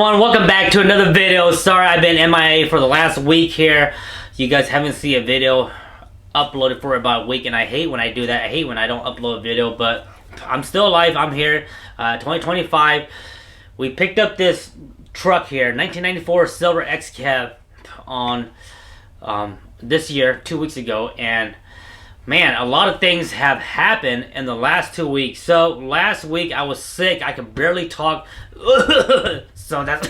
everyone, welcome back to another video. Sorry I've been MIA for the last week here. You guys haven't seen a video uploaded for about a week, and I hate when I do that. I hate when I don't upload a video, but I'm still alive. I'm here. 2025. We picked up this truck here, 1994 silver X-Cab on this year, 2 weeks ago, and man, a lot of things have happened in the last 2 weeks. So last week I was sick. I could barely talk. So that's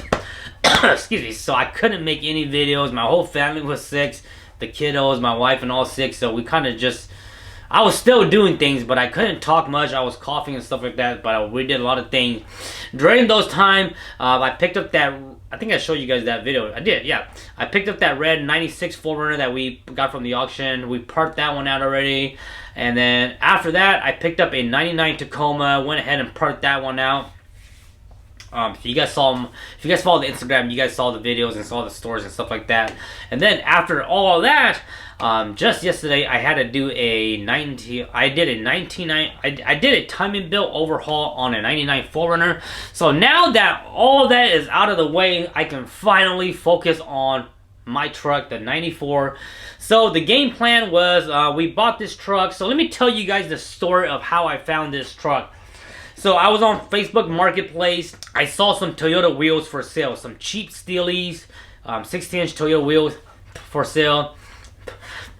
excuse me. So I couldn't make any videos. My whole family was sick. The kiddos, my wife, and all sick. So we kind of just, I was still doing things, but I couldn't talk much. I was coughing and stuff like that. But we did a lot of things during those time. I picked up that. I think I showed you guys that video. I did, yeah. I picked up that red 96 4Runner that we got from the auction. We parked that one out already. And then after that, I picked up a 99 Tacoma. Went ahead and parked that one out. If you guys saw them, if you guys follow the Instagram, you guys saw the videos and saw the stores and stuff like that. And then after all of that, just yesterday I had to do a I did a timing belt overhaul on a 99 4Runner. So now that all that is out of the way, I can finally focus on my truck, the 94. So the game plan was we bought this truck. So let me tell you guys the story of how I found this truck. So I was on Facebook Marketplace. I saw some Toyota wheels for sale, some cheap Steelies, 60-inch Toyota wheels for sale.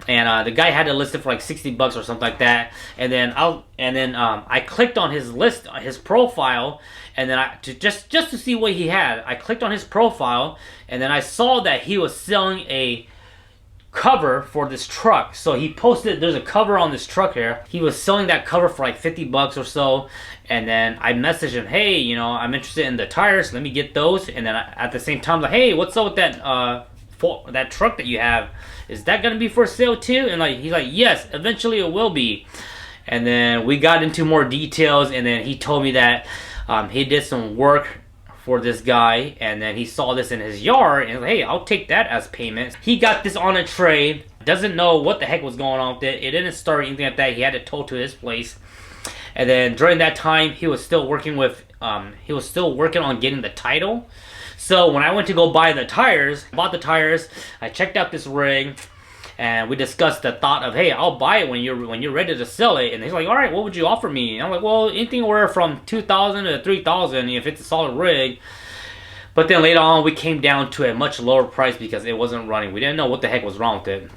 And the guy had it listed for like 60 bucks or something like that. And then I clicked on his list, his profile, and then just to see what he had. I clicked on his profile, and then I saw that he was selling a cover for this truck. So he posted, there's a cover on this truck here. He was selling that cover for like 50 bucks or so. And then I messaged him, hey, you know, I'm interested in the tires. Let me get those. And then at the same time, like, hey, what's up with that that truck that you have? Is that gonna be for sale too? And like he's like, yes, eventually it will be. And then we got into more details, and then he told me that he did some work for this guy, and then he saw this in his yard, and hey, I'll take that as payment. He got this on a tray, doesn't know what the heck was going on with it. It didn't start anything like that. He had it towed to his place. And then during that time, he was still working with on getting the title. So when I went to go buy the tires, I checked out this rig, and we discussed the thought of, hey, I'll buy it when you're ready to sell it. And he's like, all right, what would you offer me? And I'm like, well, anything where from $2,000 to $3,000 if it's a solid rig. But then later on, we came down to a much lower price because it wasn't running. We didn't know what the heck was wrong with it.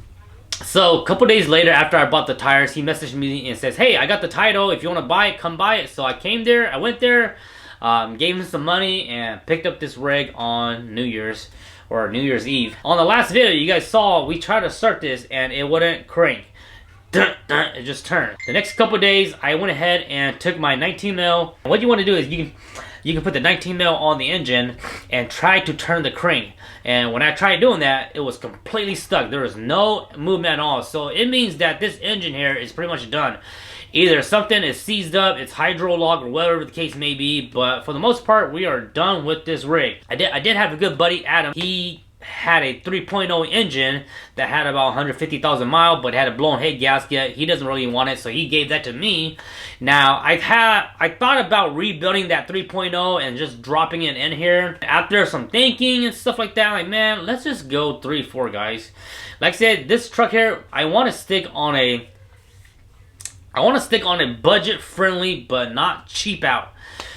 So a couple days later, after I bought the tires, he messaged me and says, hey, I got the title. If you want to buy it, come buy it. So I came there. I went there, gave him some money, and picked up this rig on New Year's Eve. On the last video you guys saw, we tried to start this and it wouldn't crank. It just turned. The next couple days, I went ahead and took my 19 mil. What you want to do is you can put the 19 mil on the engine and try to turn the crank. And when I tried doing that, it was completely stuck. There was no movement at all. So it means that this engine here is pretty much done. Either something is seized up, it's hydro locked, or whatever the case may be, but for the most part, we are done with this rig. I did have a good buddy, Adam. He had a 3.0 engine that had about 150,000 miles, but had a blown head gasket. He doesn't really want it, so he gave that to me. Now, I thought about rebuilding that 3.0 and just dropping it in here. After some thinking and stuff like that, like, man, let's just go 3.4, guys. Like I said, this truck here, I want to stick on a budget-friendly, but not cheap out.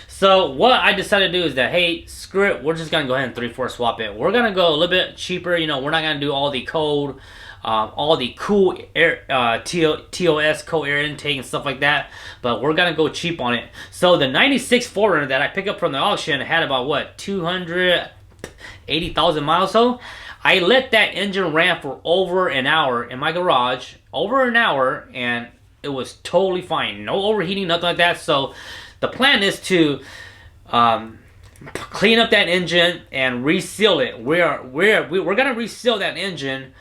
So what I decided to do is that, hey, screw it, we're just going to go ahead and 3.4 swap it. We're going to go a little bit cheaper. You know, we're not going to do all the cold, all the cool air, TOS, cold air intake and stuff like that. But we're going to go cheap on it. So the 96 4Runner that I picked up from the auction had about, what, 280,000 miles so. I let that engine run for over an hour in my garage. Over an hour, and it was totally fine. No overheating, nothing like that. So the plan is to clean up that engine and reseal it. We're gonna reseal that engine,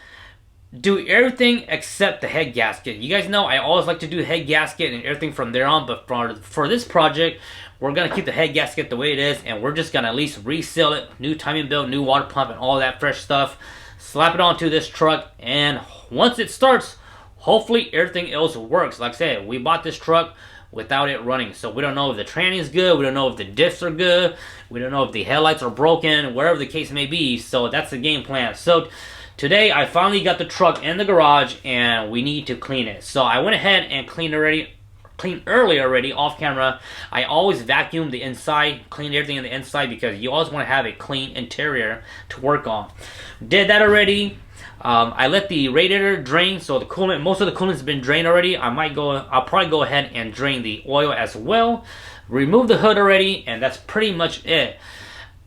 do everything except the head gasket. You guys know I always like to do head gasket and everything from there on, but for this project, we're gonna keep the head gasket the way it is, and we're just gonna at least reseal it, new timing belt, new water pump, and all that fresh stuff. Slap it onto this truck, and once it starts, hopefully everything else works. Like I said, we bought this truck without it running. So we don't know if the tranny is good, we don't know if the diffs are good, we don't know if the headlights are broken, whatever the case may be. So that's the game plan. So today I finally got the truck in the garage and we need to clean it. So I went ahead and cleaned early already off camera. I always vacuum the inside, clean everything in the inside, because you always want to have a clean interior to work on. Did that already. I let the radiator drain, so the coolant, most of the coolant has been drained already. I'll probably go ahead and drain the oil as well. Remove the hood already, and that's pretty much it.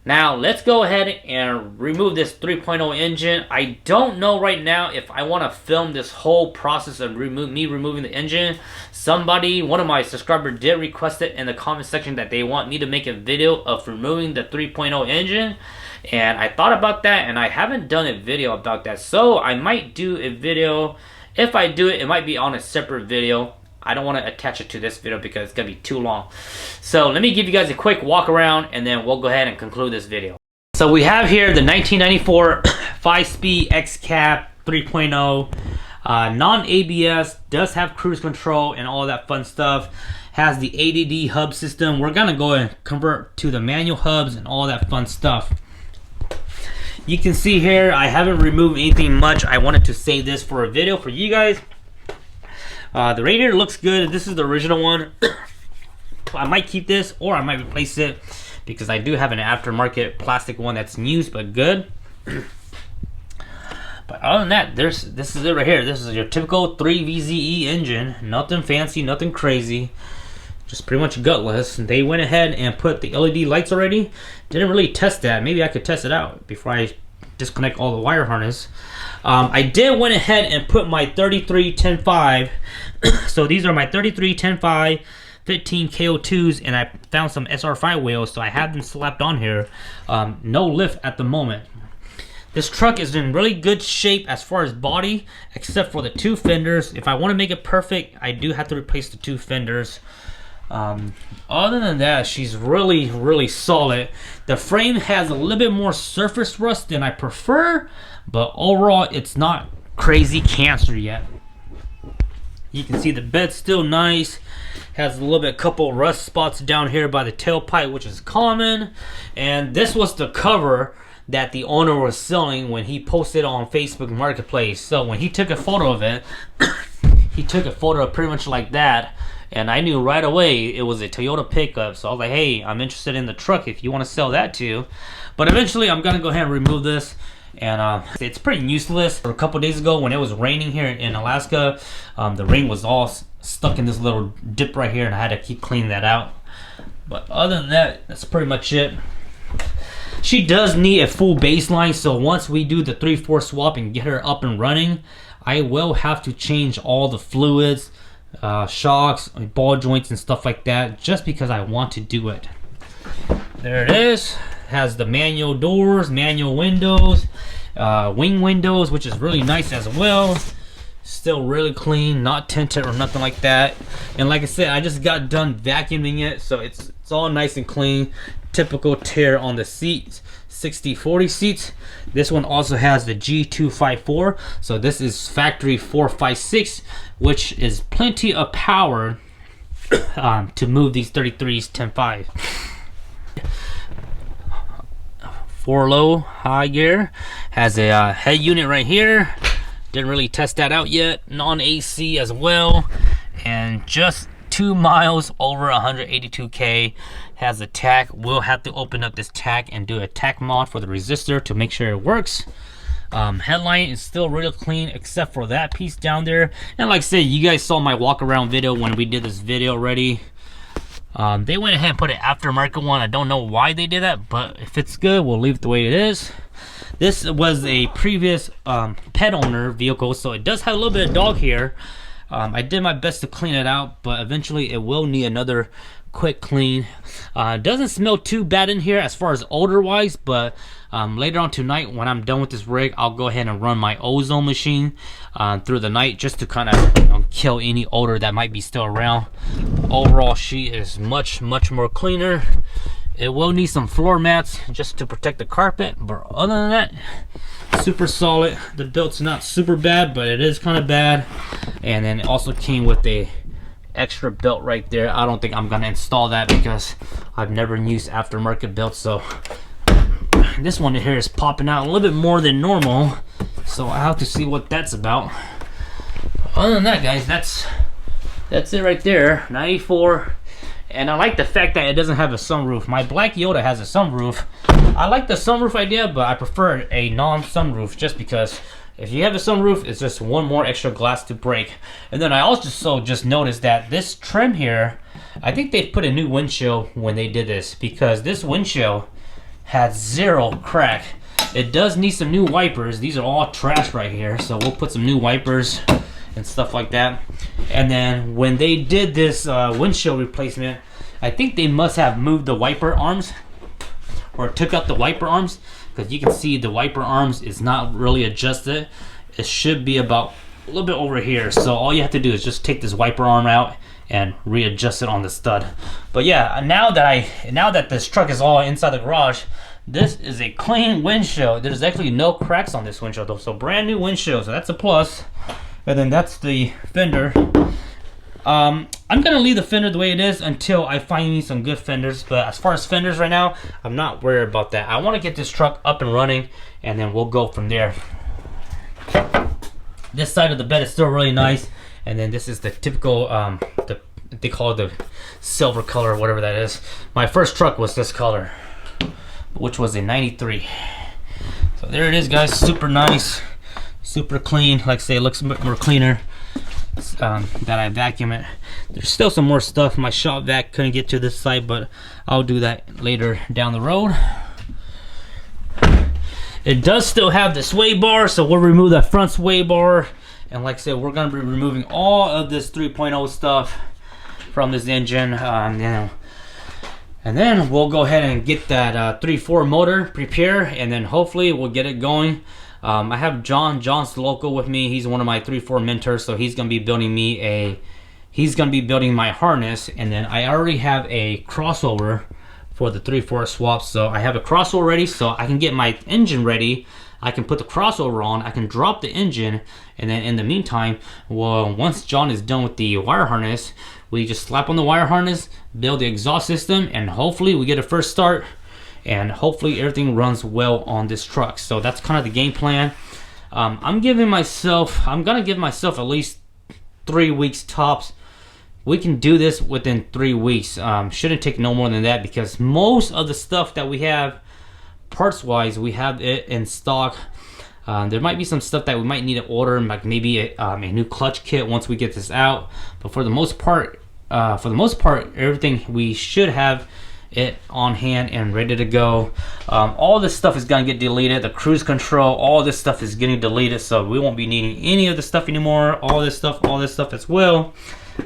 Now let's go ahead and remove this 3.0 engine. I don't know right now if I want to film this whole process of me removing the engine. One of my subscribers did request it in the comment section that they want me to make a video of removing the 3.0 engine. And I thought about that, and I haven't done a video about that. So I might do a video. If I do it, it might be on a separate video. I don't want to attach it to this video because it's going to be too long. So let me give you guys a quick walk around and then we'll go ahead and conclude this video. So we have here the 1994 5-speed X-Cab 3.0. Non-ABS, does have cruise control and all that fun stuff. Has the ADD hub system. We're going to go and convert to the manual hubs and all that fun stuff. You can see here I haven't removed anything much. I wanted to save this for a video for you guys. The radiator looks good. This is the original one. I might keep this or I might replace it because I do have an aftermarket plastic one that's used but good. But other than that, this is it right here. This is your typical 3VZE engine. Nothing fancy, nothing crazy. Just pretty much gutless. They went ahead and put the LED lights already. Didn't really test that. Maybe I could test it out before I disconnect all the wire harness. I did went ahead and put my 33-10-5. So these are my 33-10-5 15 KO2s, and I found some SR5 wheels, so I have them slapped on here. No lift at the moment. This truck is in really good shape as far as body, except for the two fenders. If I want to make it perfect, I do have to replace the two fenders. Other than that, she's really solid. The frame has a little bit more surface rust than I prefer, but overall it's not crazy cancer yet. You can see the bed's still nice. Has a little bit couple rust spots down here by the tailpipe, which is common. And this was the cover that the owner was selling when he posted on Facebook Marketplace. So when he took a photo of it, he took a photo pretty much like that. And I knew right away it was a Toyota pickup. So I was like, hey, I'm interested in the truck if you want to sell that too. But eventually I'm going to go ahead and remove this. And it's pretty useless. A couple days ago when it was raining here in Alaska, the rain was all stuck in this little dip right here and I had to keep cleaning that out. But other than that, that's pretty much it. She does need a full baseline, so once we do the 3/4 swap and get her up and running, I will have to change all the fluids, shocks, ball joints and stuff like that, just because I want to do it. There it is. Has the manual doors, manual windows, wing windows, which is really nice as well. Still really clean, not tinted or nothing like that. And like I said, I just got done vacuuming it, so it's all nice and clean. Typical tear on the seats, 60/40 seats. This one also has the G254, so this is factory 456, which is plenty of power to move these 33s 10.5. 4-low high gear, has a head unit right here. Didn't really test that out yet. Non-AC as well, and just 2 miles over 182k. Has a tach. We'll have to open up this tach and do a tach mod for the resistor to make sure it works. Headlight is still real clean except for that piece down there. And like I said, you guys saw my walk around video when we did this video already. They went ahead and put an aftermarket one. I don't know why they did that, but if it's good, we'll leave it the way it is. This was a previous pet owner vehicle, so it does have a little bit of dog hair. I did my best to clean it out, but eventually it will need another quick clean. Doesn't smell too bad in here as far as odor wise, but later on tonight when I'm done with this rig, I'll go ahead and run my ozone machine through the night just to kind of kill any odor that might be still around. Overall, she is much more cleaner. It will need some floor mats just to protect the carpet, but other than that, super solid. The belt's not super bad, but it is kind of bad. And then it also came with a extra belt right there. I don't think I'm gonna install that because I've never used aftermarket belts. So this one here is popping out a little bit more than normal, so I have to see what that's about. Other than that, guys, that's it right there. 94. And I like the fact that it doesn't have a sunroof. My Black Yoda has a sunroof. I like the sunroof idea, but I prefer a non-sunroof just because if you have a sunroof, it's just one more extra glass to break. And then I also just noticed that this trim here, I think they put a new windshield when they did this, because this windshield had 0 crack. It does need some new wipers. These are all trash right here, so we'll put some new wipers and stuff like that. And then when they did this windshield replacement, I think they must have moved the wiper arms or took out the wiper arms, because you can see the wiper arms is not really adjusted. It should be about a little bit over here. So all you have to do is just take this wiper arm out and readjust it on the stud. But yeah, now that this truck is all inside the garage, this is a clean windshield. There's actually no cracks on this windshield though, so brand new windshield, so that's a plus. And then that's the fender. I'm gonna leave the fender the way it is until I find me some good fenders. But as far as fenders right now, I'm not worried about that. I want to get this truck up and running, and then we'll go from there. This side of the bed is still really nice, and then this is the typical they call it the silver color or whatever that is. My first truck was this color, which was a 93. So there it is, guys. Super nice, super clean. Like I say, it looks a bit more cleaner that I vacuum it. There's still some more stuff. My shop vac couldn't get to this side, but I'll do that later down the road. It does still have the sway bar, so we'll remove that front sway bar. And like I said, we're going to be removing all of this 3.0 stuff from this engine. And then we'll go ahead and get that 3.4 motor prepare, and then hopefully we'll get it going. I have John's local with me. He's one of my 3.4 mentors, so he's gonna be building me he's gonna be building my harness. And then I already have a crossover for the 3.4 swap, so I have a crossover ready, so I can get my engine ready. I can put the crossover on, I can drop the engine, and then in the meantime, well, once John is done with the wire harness, we just slap on the wire harness, build the exhaust system, and hopefully we get a first start, and hopefully everything runs well on this truck. So that's kind of the game plan. I'm gonna give myself at least 3 weeks tops. We can do this within 3 weeks. Shouldn't take no more than that, because most of the stuff that we have parts wise, we have it in stock. There might be some stuff that we might need to order, like maybe a new clutch kit once we get this out. But for the most part, everything we should have it on hand and ready to go. All this stuff is gonna get deleted. The cruise control, all this stuff is getting deleted, so we won't be needing any of the stuff anymore. All this stuff as well.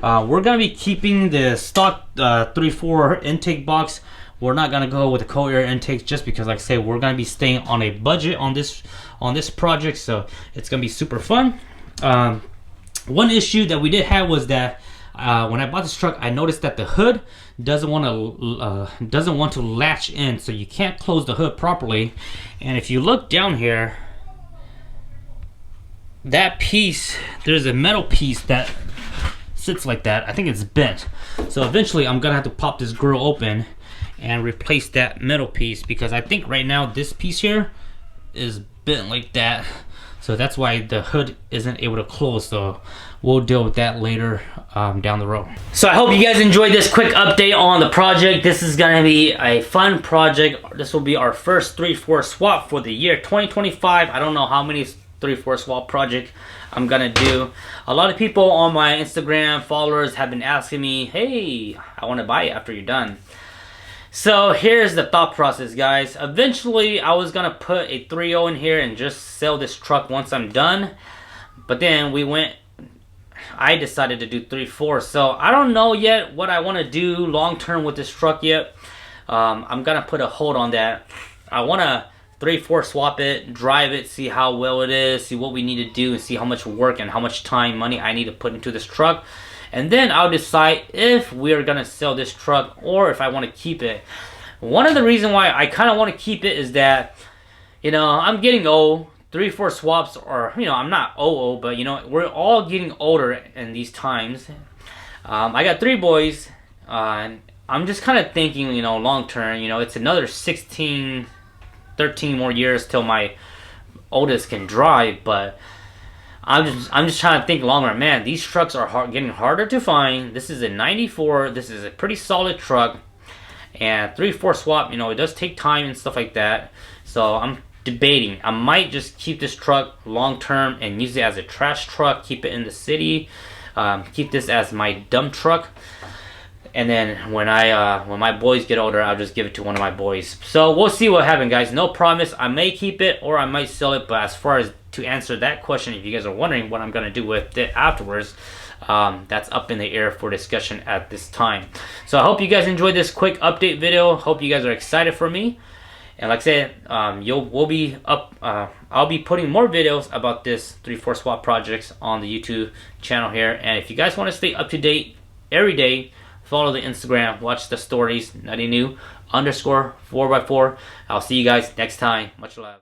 We're gonna be keeping the stock 3.4 intake box. We're not gonna go with the cold air intakes, just because, like I say, we're gonna be staying on a budget on this project, so it's gonna be super fun. One issue that we did have was that when I bought this truck, I noticed that the hood doesn't want to latch in, so you can't close the hood properly. And if you look down here, that piece, there's a metal piece that sits like that. I think it's bent, so eventually I'm gonna have to pop this grill open and replace that metal piece, because I think right now this piece here is bent like that, so that's why the hood isn't able to close. So we'll deal with that later down the road. So I hope you guys enjoyed this quick update on the project. This is gonna be a fun project. This will be our first 3.4 swap for the year 2025. I don't know how many 3.4 swap project I'm gonna do. A lot of people on my Instagram followers have been asking me, hey, I want to buy it after you're done. So here's the thought process, guys. Eventually I was gonna put a 3.0 in here and just sell this truck once I'm done, but then I decided to do 3.4. So I don't know yet what I want to do long term with this truck yet. I'm gonna put a hold on that. I want to 3.4 swap it, drive it, see how well it is, see what we need to do, and see how much work and how much time, money I need to put into this truck. And then I'll decide if we're gonna sell this truck or if I want to keep it. One of the reasons why I kind of want to keep it is that, you know, I'm getting old. 3.4 swaps are, you know, I'm not old, but you know, we're all getting older in these times. I got 3 boys. And I'm just kind of thinking, you know, long term. You know, it's another 16, 13 more years till my oldest can drive, but I'm just trying to think longer. Man, these trucks are getting harder to find. This is a 94. This is a pretty solid truck. And 3-4 swap, you know, it does take time and stuff like that. So I'm debating. I might just keep this truck long term and use it as a trash truck. Keep it in the city. Keep this as my dump truck. And then when my boys get older, I'll just give it to one of my boys. So we'll see what happens, guys. No promise. I may keep it or I might sell it. But as far as to answer that question, if you guys are wondering what I'm gonna do with it afterwards, that's up in the air for discussion at this time. So I hope you guys enjoyed this quick update video. Hope you guys are excited for me. And like I said, I'll be putting more videos about this 3-4 swap projects on the YouTube channel here. And if you guys want to stay up to date every day, follow the Instagram, watch the stories, NuttyNu_4x4. I'll see you guys next time. Much love.